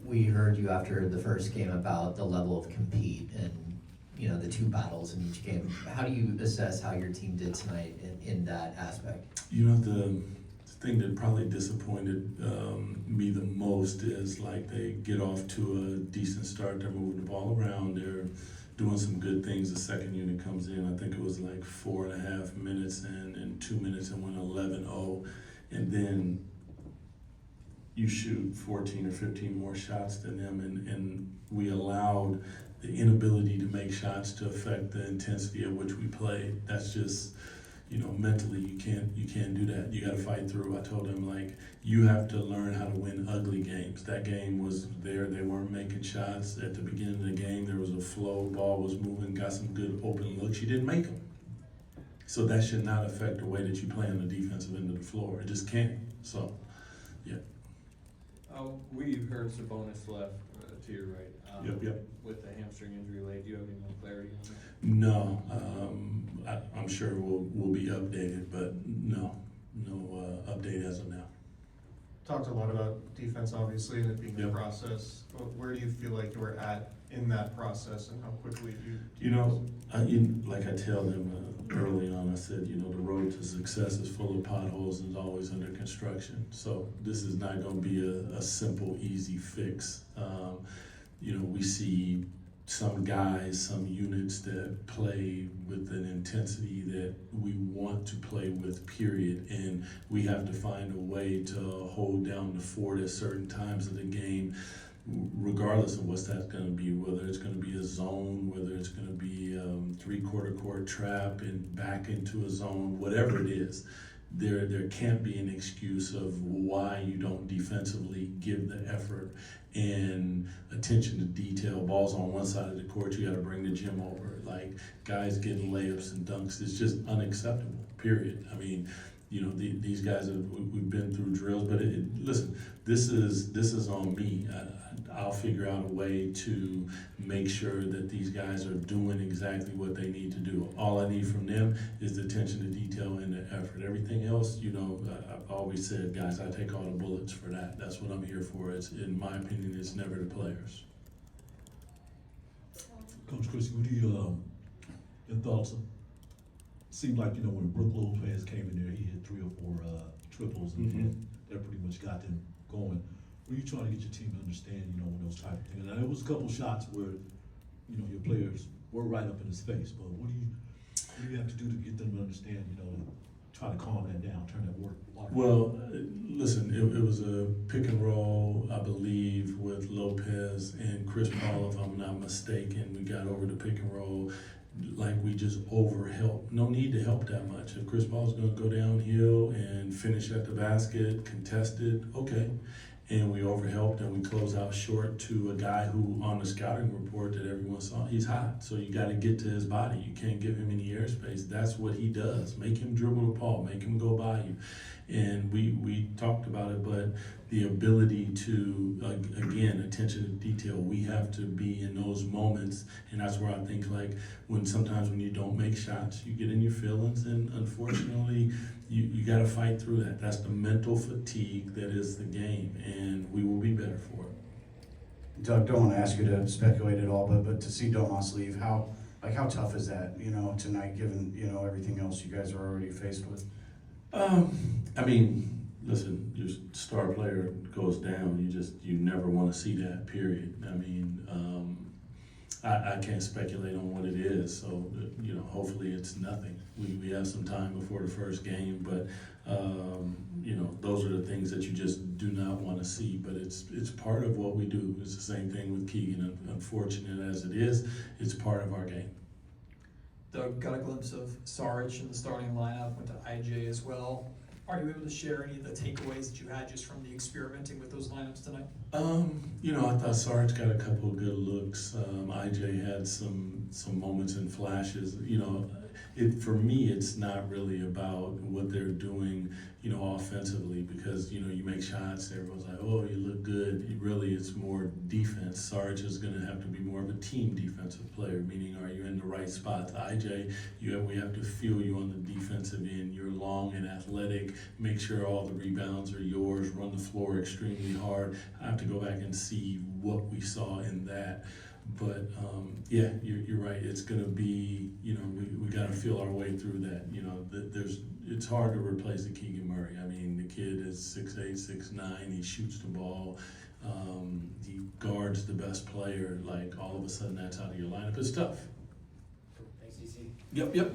we heard you after the first game about the level of compete and, you know, the two battles in each game. How do you assess how your team did tonight in that aspect? You know, the thing that probably disappointed me the most is like they get off to a decent start. They're moving the ball around. They're doing some good things. The second unit comes in. I think it was like 4.5 minutes and 2 minutes and went 11-0. And then you shoot 14 or 15 more shots than them, and we allowed the inability to make shots to affect the intensity at which we play. That's just, you know, mentally you can't do that. You got to fight through. I told them, like, you have to learn how to win ugly games. That game was there. They weren't making shots at the beginning of the game. There was a flow. Ball was moving. Got some good open looks. You didn't make them. So that should not affect the way that you play on the defensive end of the floor. It just can't. So, yeah. We heard Sabonis left to your right. Yep. With the hamstring injury late, do you have any more clarity on that? No, I'm sure we'll be updated, but no update as of now. Talked a lot about defense, obviously, and it being a Yep. process. But where do you feel like you were at in that process, and how quickly do you? You know, like I tell them early on, I said, you know, the road to success is full of potholes and is always under construction. So this is not going to be a simple, easy fix. You know, we see some guys, some units that play with an intensity that we want to play with, period. And we have to find a way to hold down the fort at certain times of the game, regardless of what that's going to be, whether it's going to be a zone, whether it's going to be three-quarter court trap and back into a zone, whatever it is. There can't be an excuse of why you don't defensively give the effort and attention to detail. Balls on one side of the court, you got to bring the gym over. Like, guys getting layups and dunks, it's just unacceptable, period. I mean, you know, these guys, we've been through drills, but listen, this is on me. I'll figure out a way to make sure that these guys are doing exactly what they need to do. All I need from them is the attention to detail and the effort. Everything else, you know, I've always said, guys, I take all the bullets for that. That's what I'm here for. It's, in my opinion, it's never the players. Coach Christie, what do you, your thoughts? Seemed like, you know, when Brook Lopez came in there, he hit 3 or 4 triples, and that pretty much got them going. What are you trying to get your team to understand, you know, when those type of things? Now, there was a couple shots where, you know, your players were right up in his face, but what do you have to do to get them to understand, you know, try to calm that down, turn that water? Well, listen, it was a pick and roll, I believe, with Lopez and Chris Paul, if I'm not mistaken. We got over the pick and roll like we just overhelped. No need to help that much. If Chris Paul's going to go downhill and finish at the basket, contested, okay. And we overhelped and we close out short to a guy who, on the scouting report that everyone saw, he's hot. So you got to get to his body. You can't give him any airspace. That's what he does. Make him dribble the ball. Make him go by you. And we talked about it, but the ability to, again, attention to detail, we have to be in those moments. And that's where I think, like, sometimes when you don't make shots, you get in your feelings, and unfortunately, you got to fight through that. That's the mental fatigue that is the game, and we will be better for it. Doug, don't want to ask you to speculate at all, but to see Domas leave, how tough is that, you know, tonight, given, you know, everything else you guys are already faced with? I mean, listen, your star player goes down. You never want to see that, period. I mean, I can't speculate on what it is, so, you know, hopefully it's nothing. We have some time before the first game, but, you know, those are the things that you just do not want to see, but it's part of what we do. It's the same thing with Keegan. Unfortunate as it is, it's part of our game. Doug, got a glimpse of Sarge in the starting lineup, went to IJ as well. Are you able to share any of the takeaways that you had just from the experimenting with those lineups tonight? You know, I thought Sarge got a couple of good looks. IJ had some moments and flashes. You know, for me, it's not really about what they're doing, you know, offensively, because, you know, you make shots, everyone's like, oh, you look good. Really, it's more defense. Sarge is gonna have to be more of a team defensive player, meaning are you in the right spots? IJ, we have to feel you on the defensive end. You're long and athletic, make sure all the rebounds are yours, run the floor extremely hard. I have to go back and see what we saw in that. But yeah, you're right. It's gonna be, you know, we gotta feel our way through that. You know, it's hard to replace a Keegan Murray. I mean, the kid is 6'8", 6'9". He shoots the ball. He guards the best player. Like all of a sudden, that's out of your lineup. It's tough. Thanks, DC. Yep.